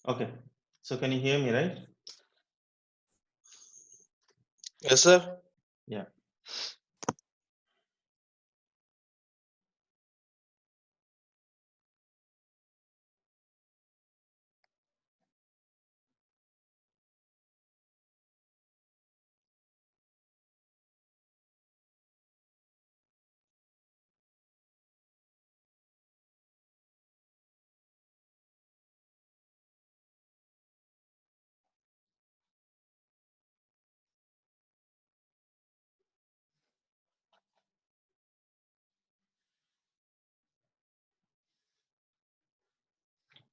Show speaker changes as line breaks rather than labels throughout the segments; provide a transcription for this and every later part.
Okay, so can you hear me, right?
Yes, sir.
Yeah.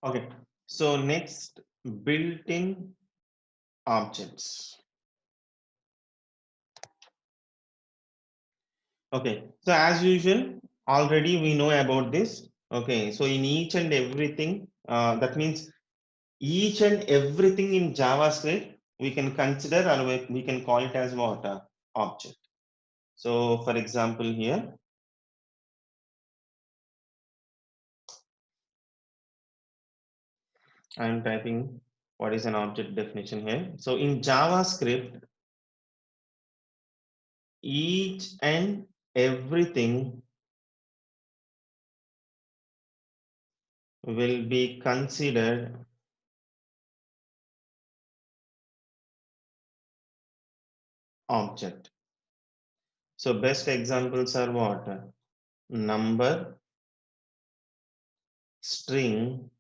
Okay, so next, built-in objects. Okay, so as usual, already we know about this. Okay, so in each and everything, that means each and everything in JavaScript, we can consider or we can call it as what? Object. So for example, here, I'm typing what is an object definition here. So in JavaScript, each and everything will be considered object. So best examples are what? Number, string,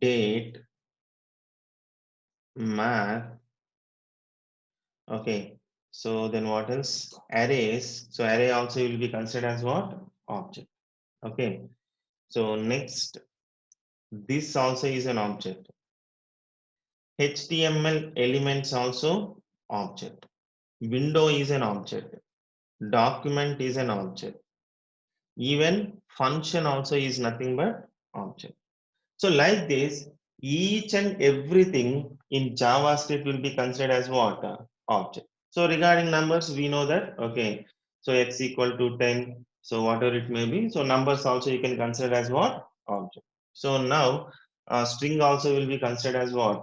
date, math. Okay. So then what else? Arrays. So array also will be considered as what? Object. Okay. So next, this also is an object. HTML elements also object. Window is an object. Document is an object. Even function also is nothing but object. So like this, each and everything in JavaScript will be considered as what? Object. So regarding numbers, we know that, okay, so x equal to 10, so whatever it may be. So numbers also you can consider as what? Object. So now string also will be considered as what?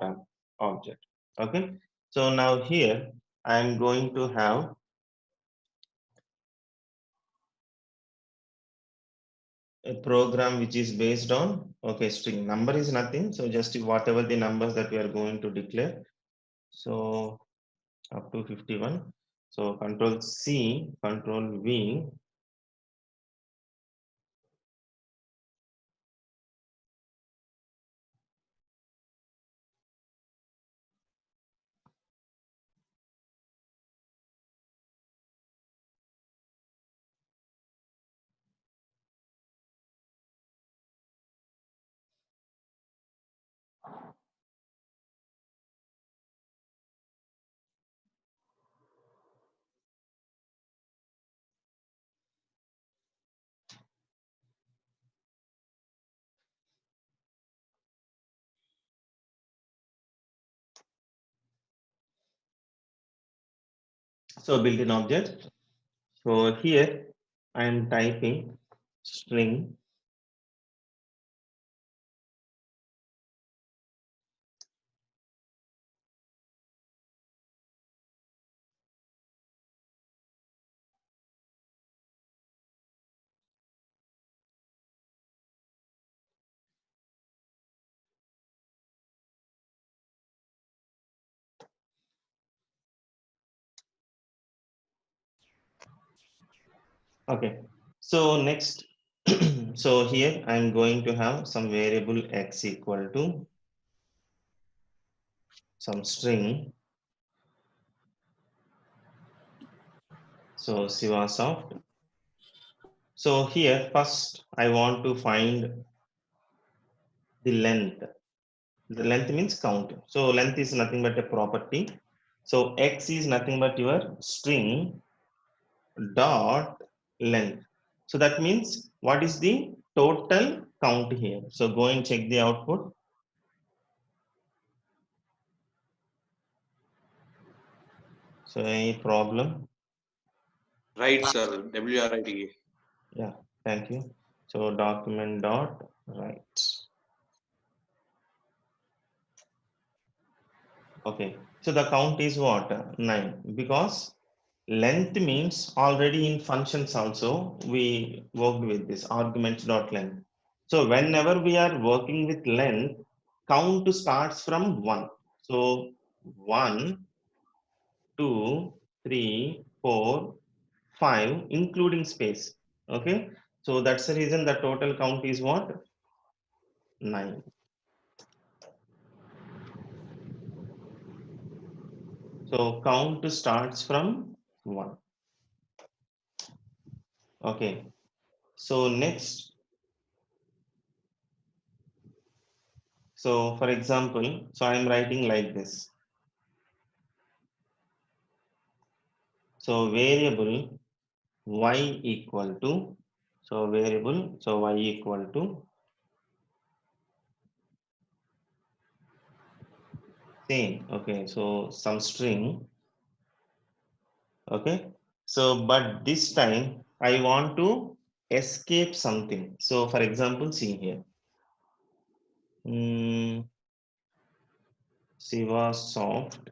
Object. Okay. So now here I am going to have a program which is based on, okay, string. Number is nothing, so just whatever the numbers that we are going to declare. So up to 51, so control C, control V. So built-in object. So here I am typing string Okay. So next, so here I'm going to have some variable x equal to some string. So Sivasoft. So here first I want to find the length. The length means count. So length is nothing but a property. So x is nothing but your string dot length. So that means what is the total count here? So go and check the output. So any problem?
Right, sir. WRIT.
Yeah, thank you. So document dot write. Okay, so the count is what? 9, because length means already in functions also we worked with this arguments dot length. So whenever we are working with length, count starts from 1. So 1, 2, 3, 4, 5, including space. Okay, so that's the reason the total count is what? 9. So count starts from 1. Okay. So next, so for example, so I'm writing like this. So variable y equal to, so variable, so y equal to same. Okay. So some string. Okay. So, but this time I want to escape something. So for example, see here. Sivasoft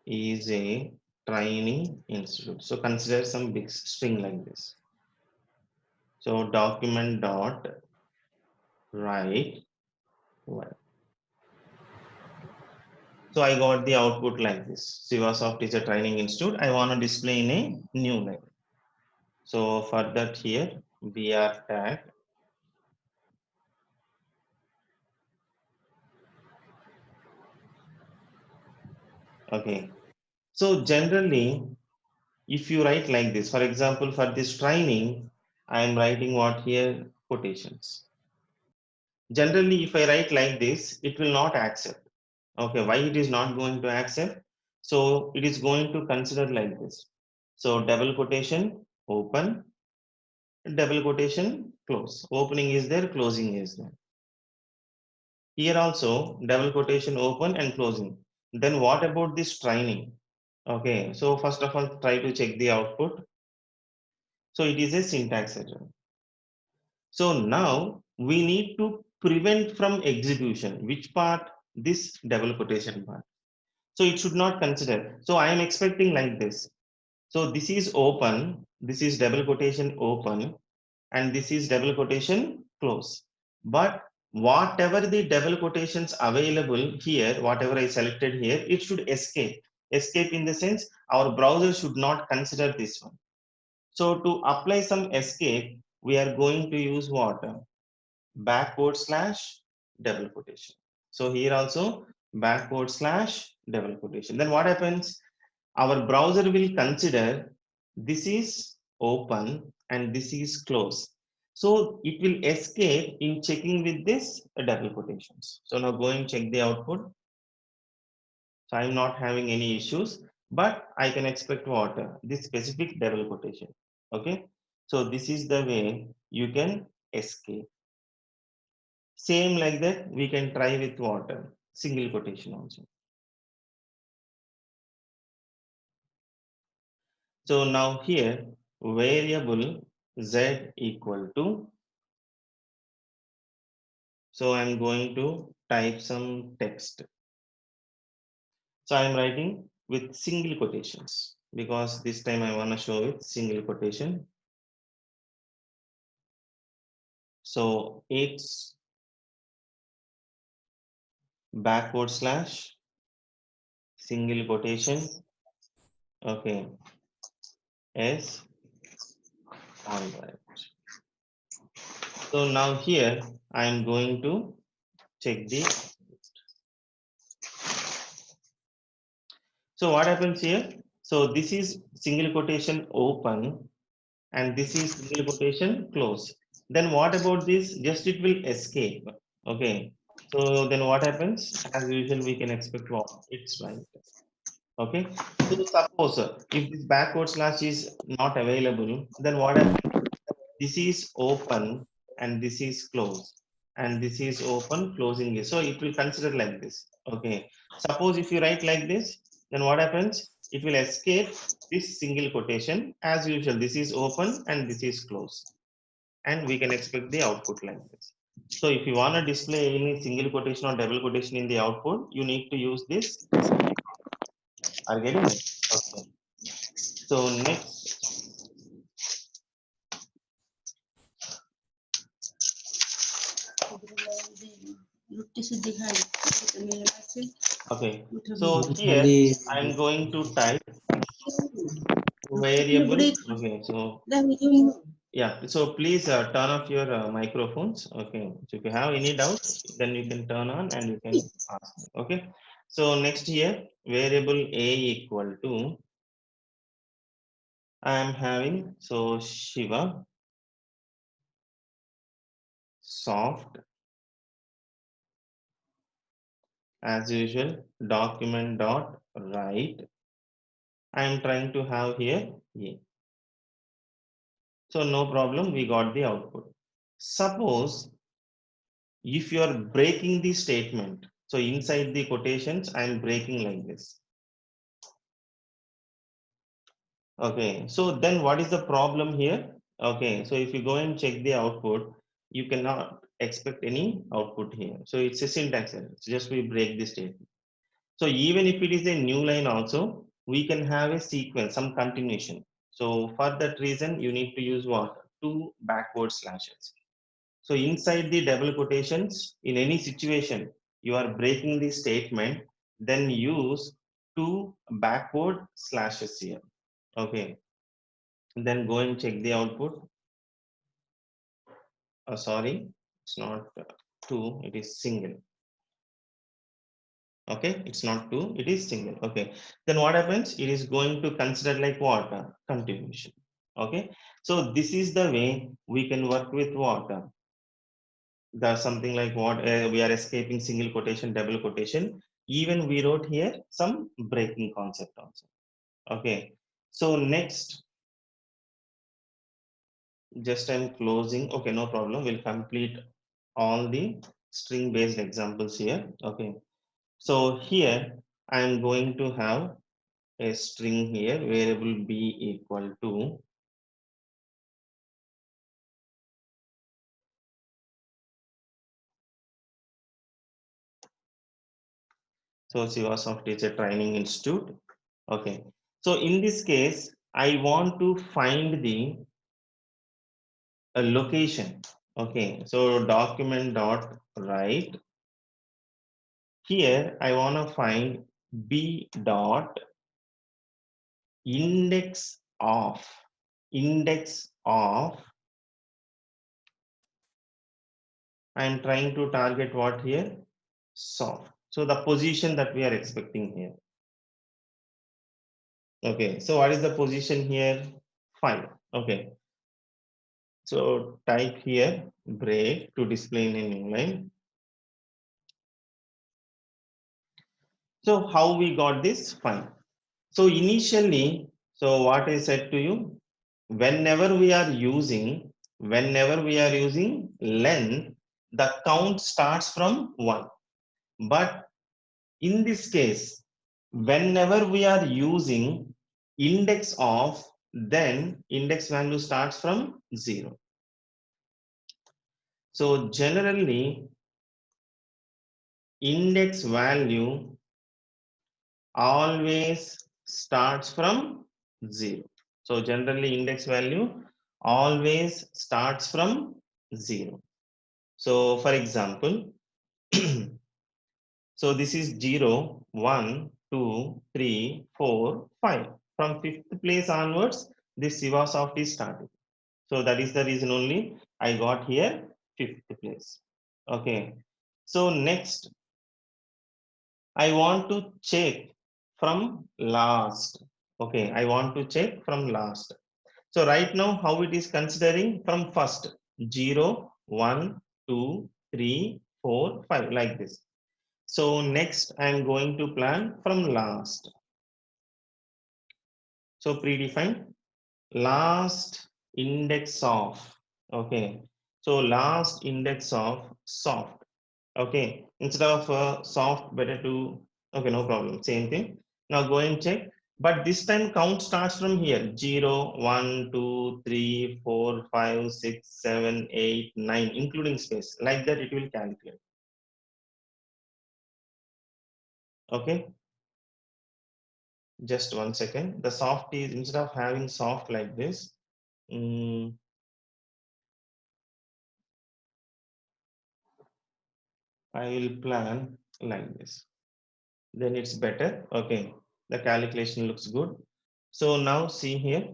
is a training institute. So consider some big string like this. So document dot write y. So I got the output like this. Sivasoft is a training institute. I want to display in a new line. So for that here, br tag. Okay. So generally, if you write like this, for example, for this training, I am writing what here? Quotations. Generally, if I write like this, it will not accept. Okay, why it is not going to accept? So it is going to consider like this. So double quotation, open, double quotation, close. Opening is there, closing is there. Here also, double quotation, open and closing. Then what about this training? Okay, so first of all, try to check the output. So it is a syntax error. So now we need to prevent from execution. Which part? This double quotation part. So it should not consider. So I am expecting like this. So this is open, this is double quotation open, and this is double quotation close. But whatever the double quotations available here, whatever I selected here, it should escape. Escape in the sense our browser should not consider this one. So to apply some escape, we are going to use what? Backward slash double quotation. So here also backward slash double quotation. Then what happens? Our browser will consider this is open and this is close. So it will escape in checking with this double quotations. So now go and check the output. So I'm not having any issues, but I can expect what? This specific double quotation. Okay. So this is the way you can escape. Same like that, we can try with what? Single quotation also. So now here, variable z equal to, so I'm going to type some text. So I'm writing with single quotations because this time I want to show with single quotation. So it's backward slash single quotation. Okay. S All right. So now here I am going to check the. So what happens here? So this is single quotation open and this is single quotation close. Then what about this? Just it will escape. Okay. So then what happens? As usual, we can expect what? It's right. Okay. So suppose if this backward slash is not available, then what happens? This is open and this is closed and this is open closing is, so it will consider like this. Okay, suppose if you write like this, then what happens? It will escape this single quotation as usual. This is open and this is closed, and we can expect the output like this. So if you want to display any single quotation or double quotation in the output, you need to use this. Are you getting it? Okay, so next. Okay, so here I'm going to type variable. Okay, so yeah, so please turn off your microphones. Okay, so if you have any doubts, then you can turn on and you can ask me. Okay, so next here, variable a equal to, I am having, so Shiva soft as usual document dot write. I am trying to have here a. So no problem, we got the output. Suppose if you are breaking the statement, so inside the quotations, I am breaking like this. Okay, so then what is the problem here? Okay, so if you go and check the output, you cannot expect any output here. So it's a syntax error. It's just we break the statement. So even if it is a new line also, we can have a sequence, some continuation. So for that reason, you need to use what? Two backward slashes. So inside the double quotations, in any situation, you are breaking the statement, then use two backward slashes here. Okay, then go and check the output. Sorry, it's not two, it is single. Okay, it's not two, it is single. Okay, then what happens? It is going to consider like what? Continuation. Okay, so this is the way we can work with what? There's something like what we are escaping single quotation, double quotation. Even we wrote here some breaking concept also. Okay, so next, just I'm closing. Okay, no problem. We'll complete all the string based examples here. Okay, so here I'm going to have a string here, variable b equal to, so Sivasoft is a training institute. Okay, so in this case, I want to find the a location. Okay, so document dot write. Here I want to find b dot index of I am trying to target what here? Soft. So the position that we are expecting here. Okay, so what is the position here? 5. Okay, so type here break to display in a new line. So how we got this? Fine. So initially, so what I said to you, whenever we are using len, the count starts from 1. But in this case, whenever we are using index of, then index value starts from 0. So generally, index value always starts from 0. So generally index value always starts from 0. So for example, so this is 0, 1, 2, 3, 4, 5. From 5th place onwards, this Sivasoft is starting. So that is the reason only I got here 5th place. Okay. So next, I want to check from last. Okay, I want to check from last. So right now, how it is considering from first 0, 1, 2, 3, 4, 5 like this. So next, I am going to plan from last. So predefined last index of. Okay, so last index of soft. Okay, instead of soft, better to, okay, no problem, same thing. Now go and check, but this time count starts from here 0, 1, 2, 3, 4, 5, 6, 7, 8, 9, including space. Like that, it will calculate. Okay, just 1 second. The soft is, instead of having soft like this, I will plan like this. Then it's better. Okay, the calculation looks good. So now see here.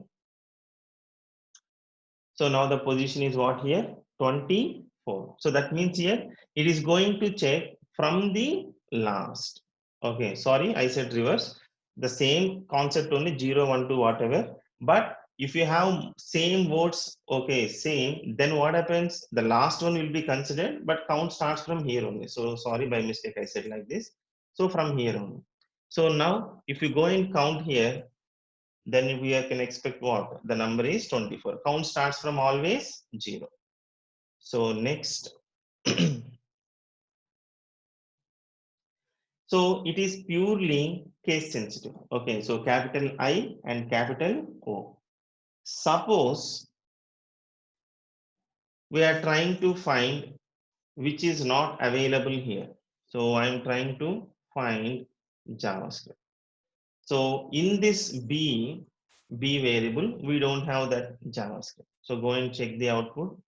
So now the position is what here? 24. So that means here it is going to check from the last. Okay, sorry, I said reverse. The same concept only 0, 1, 2, whatever. But if you have same words, okay, same, then what happens? The last one will be considered, but count starts from here only. So sorry, by mistake, I said like this. So from here only. So now if you go and count here, then we can expect what? The number is 24. Count starts from always 0. So next, so it is purely case sensitive. Okay, so capital I and capital O. Suppose we are trying to find which is not available here. So I am trying to find JavaScript. So in this B variable, we don't have that JavaScript. So go and check the output.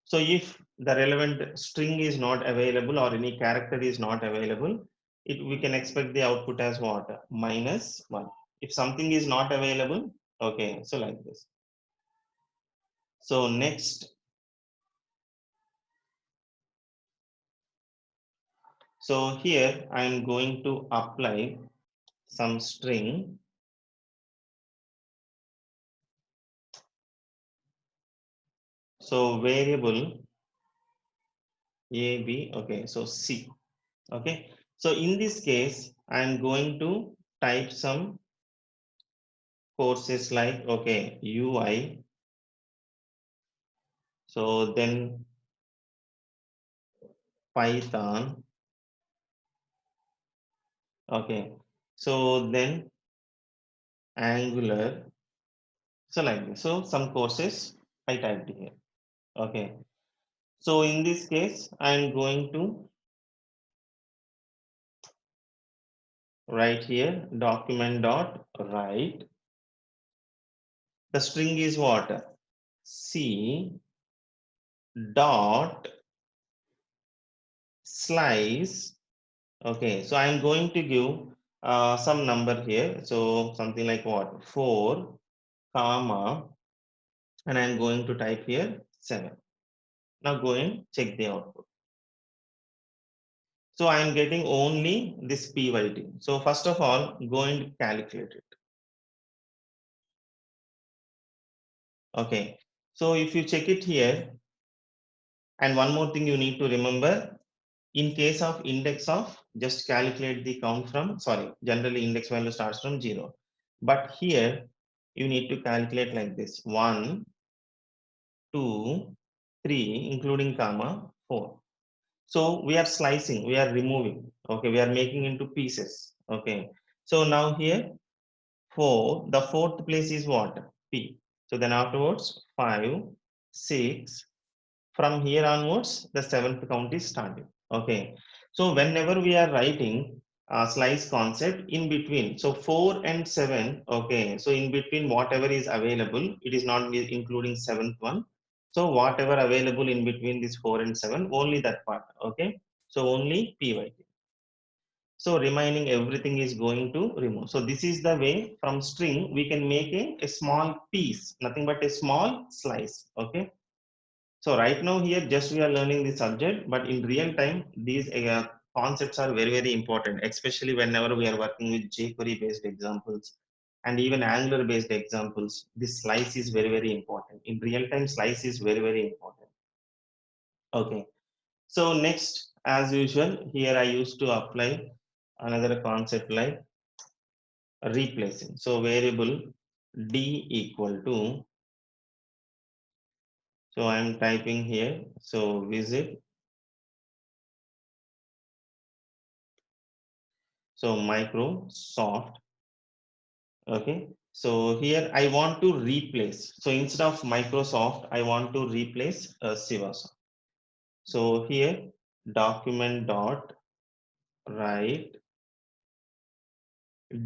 So if the relevant string is not available or any character is not available, we can expect the output as what? -1. If something is not available, okay, so like this. So next, so here I am going to apply some string. So variable A, B, okay, so C. Okay, so in this case, I am going to type some courses like, okay, UI. So then Python. Okay, so then Angular. So like this. So some courses I typed here. Okay, so in this case, I'm going to write here document dot write. The string is what? C dot slice. Okay, so I'm going to give some number here. So something like what? 4, comma, and I'm going to type here 7. Now go and check the output. So I am getting only this PYT. So first of all, go and calculate it. Okay. So if you check it here, and one more thing you need to remember, in case of index of, just calculate the count from, sorry, generally index value starts from 0. But here, you need to calculate like this, 1, 2, 3, including comma, 4. So we are slicing, we are removing, okay, we are making into pieces, okay. So now here, 4, the fourth place is what? P. So then afterwards, 5, 6, from here onwards, the seventh count is starting, okay. So whenever we are writing slice concept in between, so 4 and 7, okay, so in between whatever is available, it is not including seventh one. So whatever available in between this 4 and 7, only that part, okay. So only PYT. So remaining everything is going to remove. So this is the way from string we can make a small piece, nothing but a small slice. Okay. So right now here just we are learning the subject, but in real time these concepts are very very important, especially whenever we are working with jQuery based examples and even Angular based examples. This slice is very very important. In real time slice is very very important. Okay. So next, as usual, here I used to apply another concept like replacing. So variable d equal to, so I am typing here, so visit, so Microsoft. Okay. So here I want to replace. So instead of Microsoft, I want to replace Sivasa. So here document dot write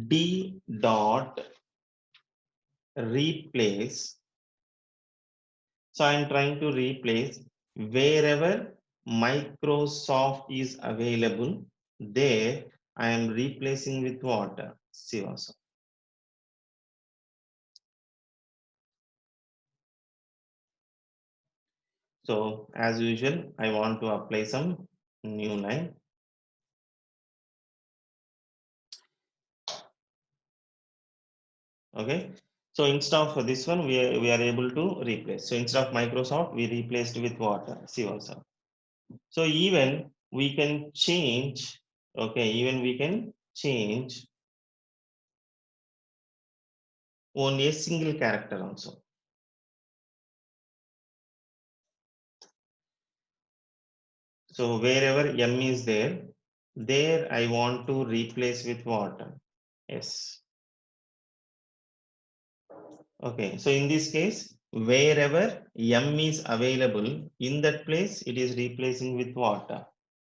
d dot replace. So I'm trying to replace wherever Microsoft is available, there I am replacing with what? Sivasa. So as usual, I want to apply some new line. Okay. So instead of this one, we are able to replace. So instead of Microsoft, we replaced with what? Sivasa. So even we can change, okay, even we can change only a single character also. So wherever m is there, there I want to replace with what? S. Okay, so in this case, wherever m is available, in that place, it is replacing with what?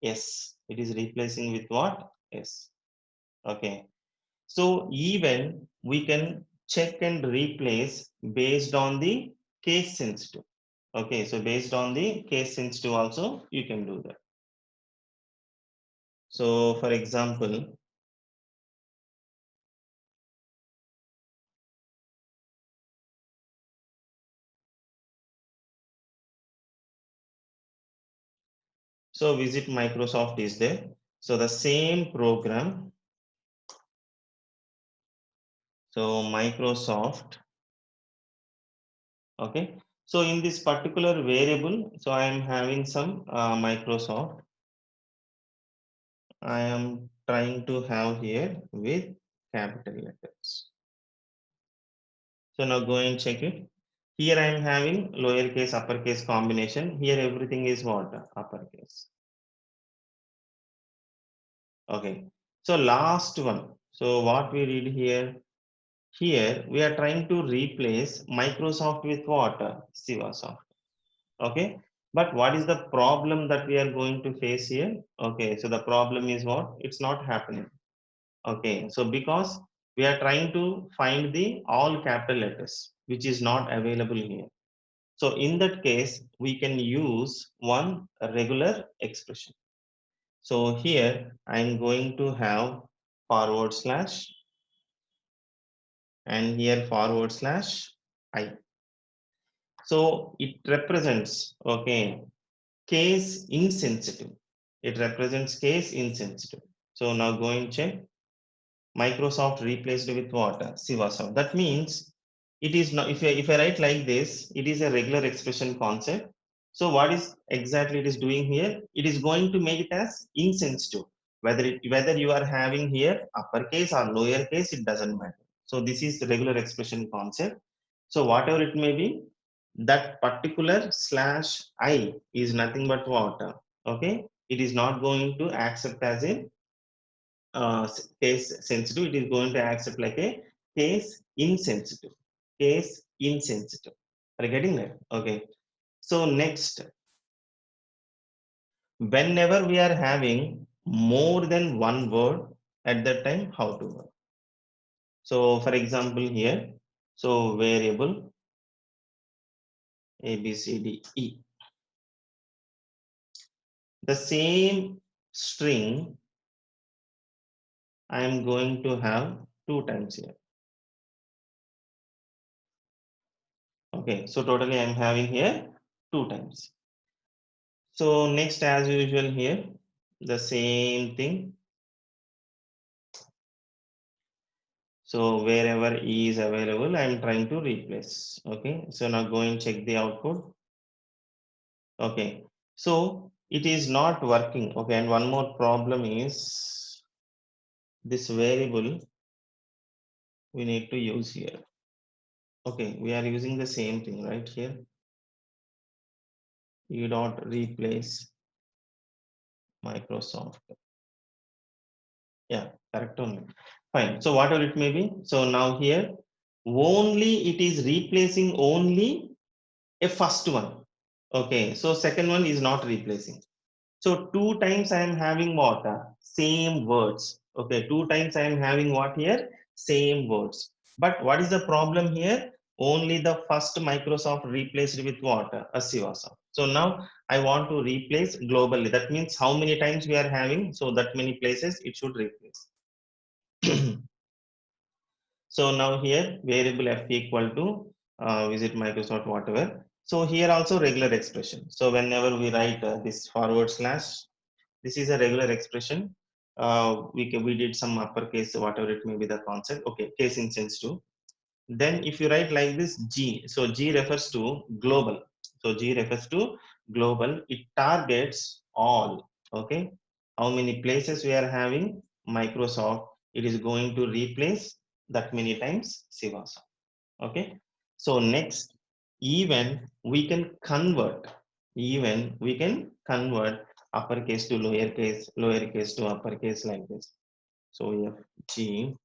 S. It is replacing with what? S. Okay. So even we can check and replace based on the case sensitive. Okay, so based on the case sensitive also, you can do that. So for example, so visit Microsoft is there. So the same program. So Microsoft. Okay. So in this particular variable, so I am having some Microsoft. I am trying to have here with capital letters. So now go and check it. Here I am having lowercase, uppercase combination. Here everything is what? Uppercase. Okay. So last one. So what we read here? Here we are trying to replace Microsoft with what? Sivasoft. Okay. But what is the problem that we are going to face here? Okay. So the problem is what? It's not happening. Okay. So because we are trying to find the all capital letters, which is not available here. So in that case, we can use one regular expression. So here I'm going to have forward slash and here forward slash I. So it represents, okay, case insensitive. It represents case insensitive. So now go and check. Microsoft replaced with what? Sivasa. That means it is not, if I write like this, it is a regular expression concept. So what is exactly it is doing here? It is going to make it as insensitive. Whether you are having here uppercase or lowercase, it doesn't matter. So this is the regular expression concept. So whatever it may be, that particular slash I is nothing but what? Okay, it is not going to accept as a case sensitive. It is going to accept like a case insensitive. Case insensitive. Are you getting that? Okay. So next, whenever we are having more than one word at that time, how to work? So for example here, so variable A B C D E, the same string I am going to have 2 times here. Okay, so totally I am having here 2 times. So next, as usual here, the same thing. So wherever E is available, I am trying to replace. Okay, so now go and check the output. Okay, so it is not working. Okay, and one more problem is this variable we need to use here. Okay, we are using the same thing right here. You don't replace Microsoft. Yeah, correct only. Fine. So whatever it may be. So now here only it is replacing only a first one. Okay, so second one is not replacing. So 2 times I am having what? Same words. Okay, 2 times I am having what here? Same words. But what is the problem here? Only the first Microsoft replaced with what? A Sivasoft. So now I want to replace globally. That means how many times we are having? So that many places it should replace. So now here variable f equal to visit Microsoft whatever. So here also regular expression. So whenever we write this forward slash, this is a regular expression. We did some uppercase, whatever it may be the concept. Okay, case insensitive. Then if you write like this G, so G refers to global. So G refers to global. It targets all. Okay, how many places we are having Microsoft, it is going to replace that many times Sivasa. Okay, so next, even we can convert, uppercase to lowercase to uppercase like this. So we have G.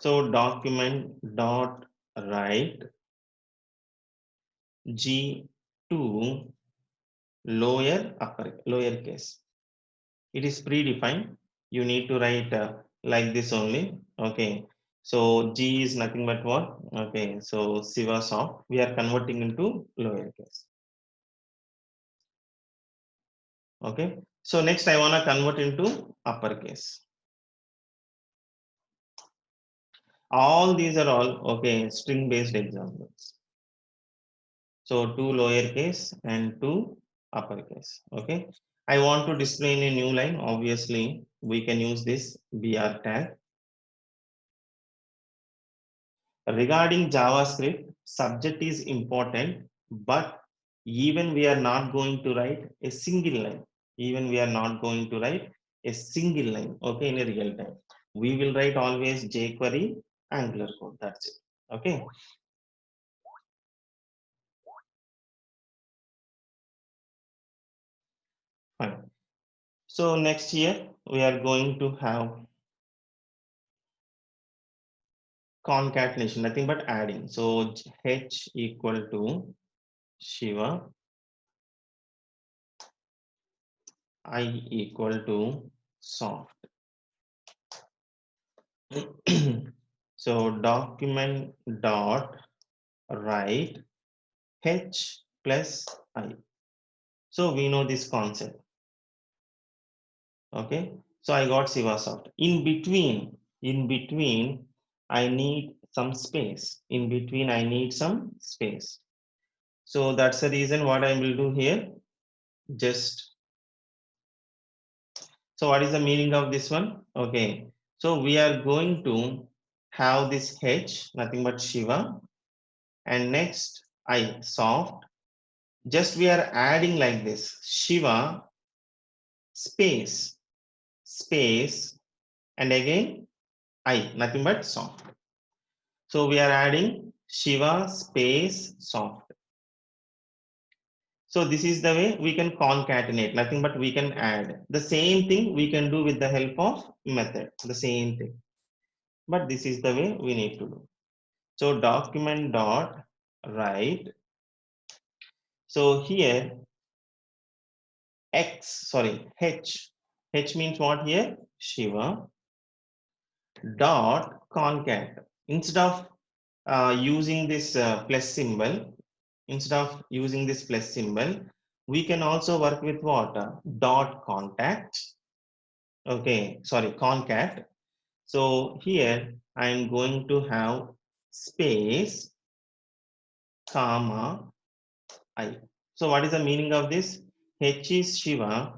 So document dot write G to lowercase. It is predefined. You need to write like this only. Okay. So G is nothing but what? Okay. So Sivasoft, we are converting into lowercase. Okay. So next I want to convert into uppercase. All these are all okay string based examples. So 2 lowercase and 2 uppercase. Okay. I want to display in a new line. Obviously, we can use this BR tag. Regarding JavaScript, subject is important, but even we are not going to write a single line. Even we are not going to write a single line. Okay, in a real time, we will write always jQuery Angular code. That's it. Okay. Fine. So next here we are going to have concatenation, nothing but adding. So H equal to Shiva, I equal to soft. So document dot write H plus I. So we know this concept. Okay. So I got Sivasoft. In between, I need some space. In between, I need some space. So that's the reason what I will do here. Just so what is the meaning of this one? Okay. So we are going to have this H, nothing but Shiva, and next I soft. Just we are adding like this Shiva space, and again I, nothing but soft. So we are adding Shiva space soft. So this is the way we can concatenate, nothing but we can add. The same thing we can do with the help of method, the same thing. But this is the way we need to do. So document dot write. So here H means what here? Shiva dot concat. Instead of using this plus symbol, We can also work with what? Dot contact. Okay, sorry, concat. So here I am going to have space, comma, I. So what is the meaning of this? H is Shiva.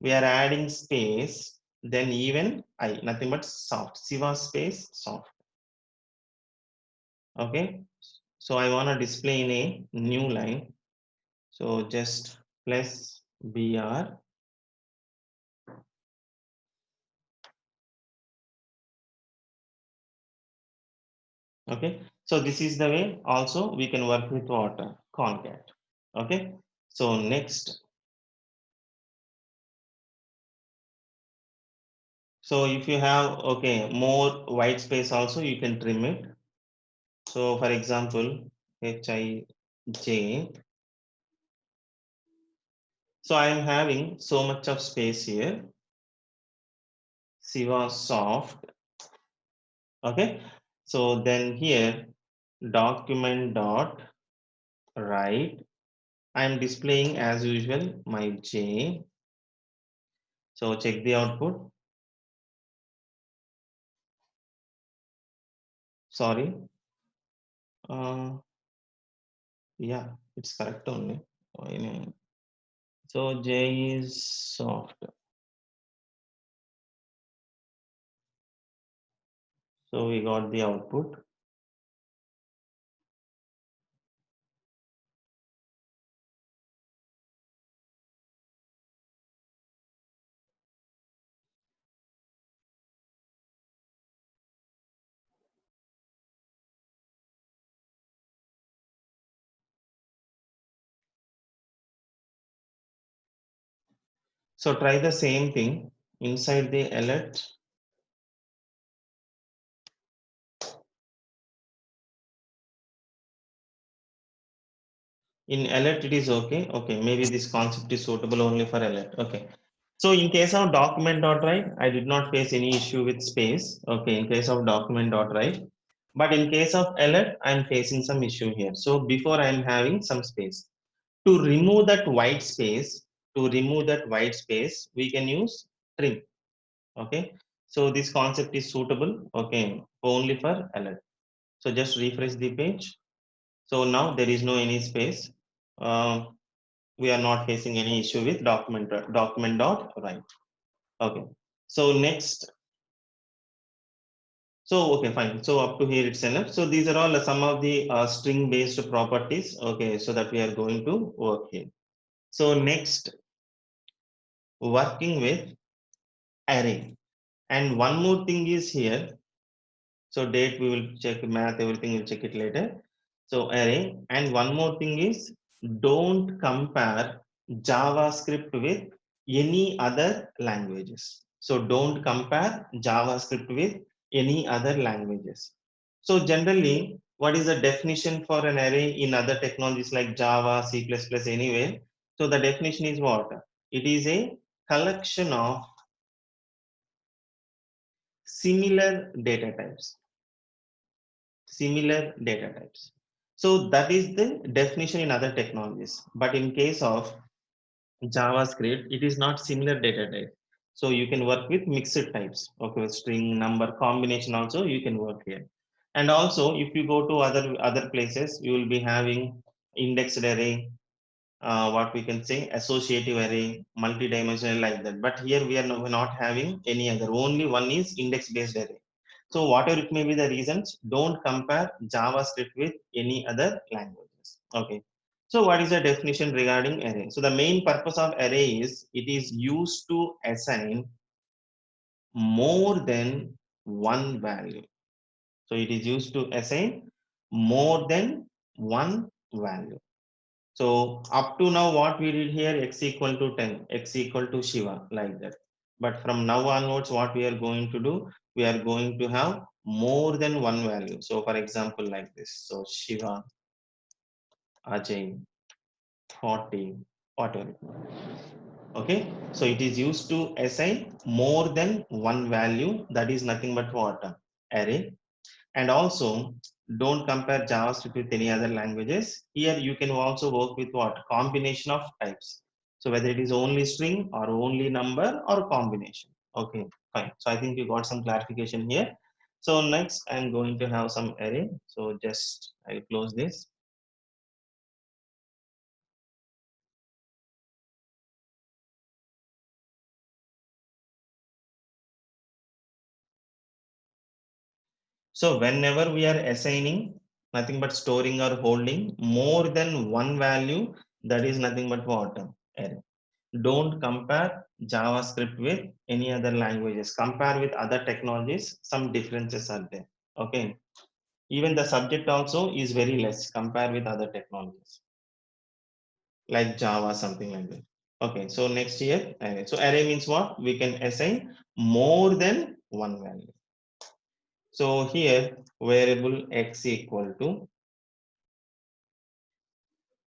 We are adding space, then even I, nothing but soft. Shiva space soft. Okay. So I want to display in a new line. So just plus BR. Okay. So this is the way also we can work with what? Concat. Okay. So next. So if you have, okay, more white space also, you can trim it. So for example, HIJ. So I am having so much of space here. Siva soft. Okay. So then here document dot write. I am displaying as usual my J. So check the output. Sorry. Yeah, it's correct only. So J is soft. So we got the output. So try the same thing inside the alert. In alert, it is okay. Okay, maybe this concept is suitable only for alert. Okay. So in case of document.write, I did not face any issue with space. Okay, in case of document.write. But in case of alert, I'm facing some issue here. So before I'm having some space. To remove that white space, we can use trim. Okay. So this concept is suitable. Okay, only for alert. So just refresh the page. So now there is no any space. Uh, we are not facing any issue with document dot write. Okay. So next. So okay, fine. So up to here it's enough. So these are all some of the string based properties. Okay, so that we are going to work here. So next, working with array. And one more thing is here. So date we will check, math, everything we'll check it later. So array, and one more thing is don't compare JavaScript with any other languages. So don't compare JavaScript with any other languages. So generally, what is the definition for an array in other technologies like Java, C++, anyway? So the definition is what? It is a collection of similar data types. Similar data types. So that is the definition in other technologies. But in case of JavaScript, it is not similar data type. So you can work with mixed types. Okay, string, number, combination also you can work here. And also, if you go to other places, you will be having indexed array, what we can say associative array, multi-dimensional like that. But here we are not having any other. Only one is index-based array. So whatever it may be the reasons, don't compare JavaScript with any other languages. Okay. So what is the definition regarding array? So the main purpose of array is it is used to assign more than one value. So it is used to assign more than one value. So up to now, what we did here, x equal to 10, x equal to Shiva, like that. But from now onwards, what we are going to do, we are going to have more than one value. So for example, like this. So Shiva, Ajay, 40, whatever. Okay. So it is used to assign more than one value. That is nothing but what? Array. And also Don't compare JavaScript with any other languages. Here you can also work with what? Combination of types. So whether it is only string or only number or combination. Okay, fine. So I think you got some clarification here. So next I'm going to have some array. So just I'll close this. So whenever we are assigning, nothing but storing or holding more than one value, that is nothing but what? Array. Don't compare JavaScript with any other languages. Compare with other technologies. Some differences are there. Okay. Even the subject also is very less compared with other technologies like Java, something like that. Okay. So next here, array. So array means what? We can assign more than one value. So here variable x equal to,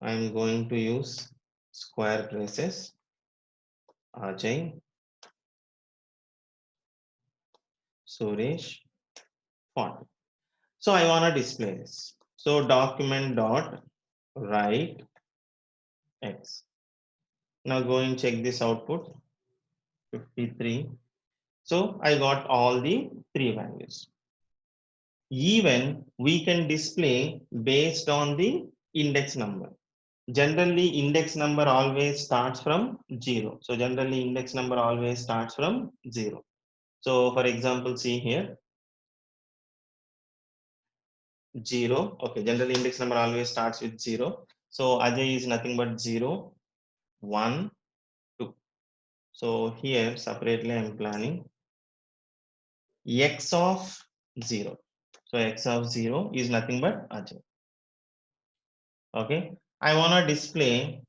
I'm going to use square braces, Ajay, Suresh, 40. So I want to display this. So document dot write x. Now go and check this output 53. So I got all the three values. Even we can display based on the index number. Generally index number always starts from 0. So generally index number always starts from 0. So for example, see here 0. Okay, generally index number always starts with 0. So Ajay is nothing but 0, 1, 2. So here separately I'm planning x of 0. So x of 0 is nothing but Ajay. Okay. I want to display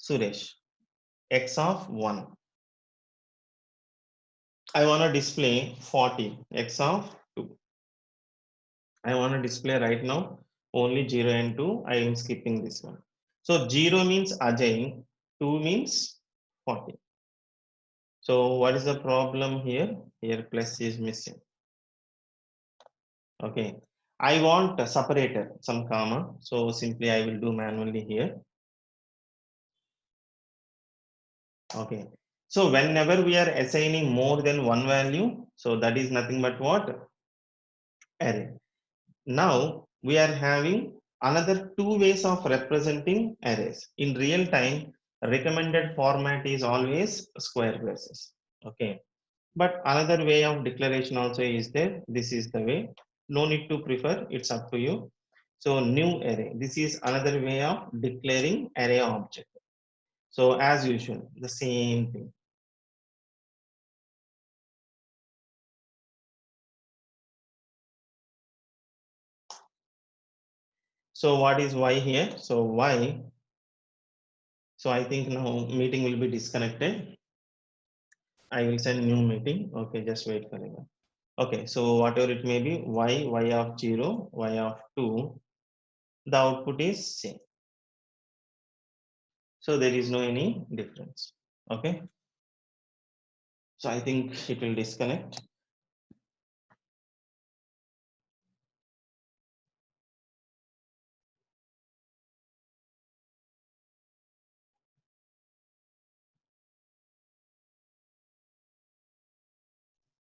Suresh. X of 1. I want to display 40. X of 2. I want to display right now only 0 and 2. I am skipping this one. So 0 means Ajay, 2 means 40. So what is the problem here? Here plus is missing. Okay. I want a separator, some comma. So simply I will do manually here. Okay. So whenever we are assigning more than one value, so that is nothing but what? Array. Now we are having another two ways of representing arrays. In real time, recommended format is always square braces. Okay. But another way of declaration also is there. This is the way. No need to prefer, it's up to you. So new array. This is another way of declaring array object. So as usual, the same thing. So what is y here? So y. So I think now meeting will be disconnected. I will send new meeting. Okay, just wait for a minute. Okay, so whatever it may be, y of 0, y of 2, the output is same. So there is no any difference. Okay. So I think it will disconnect.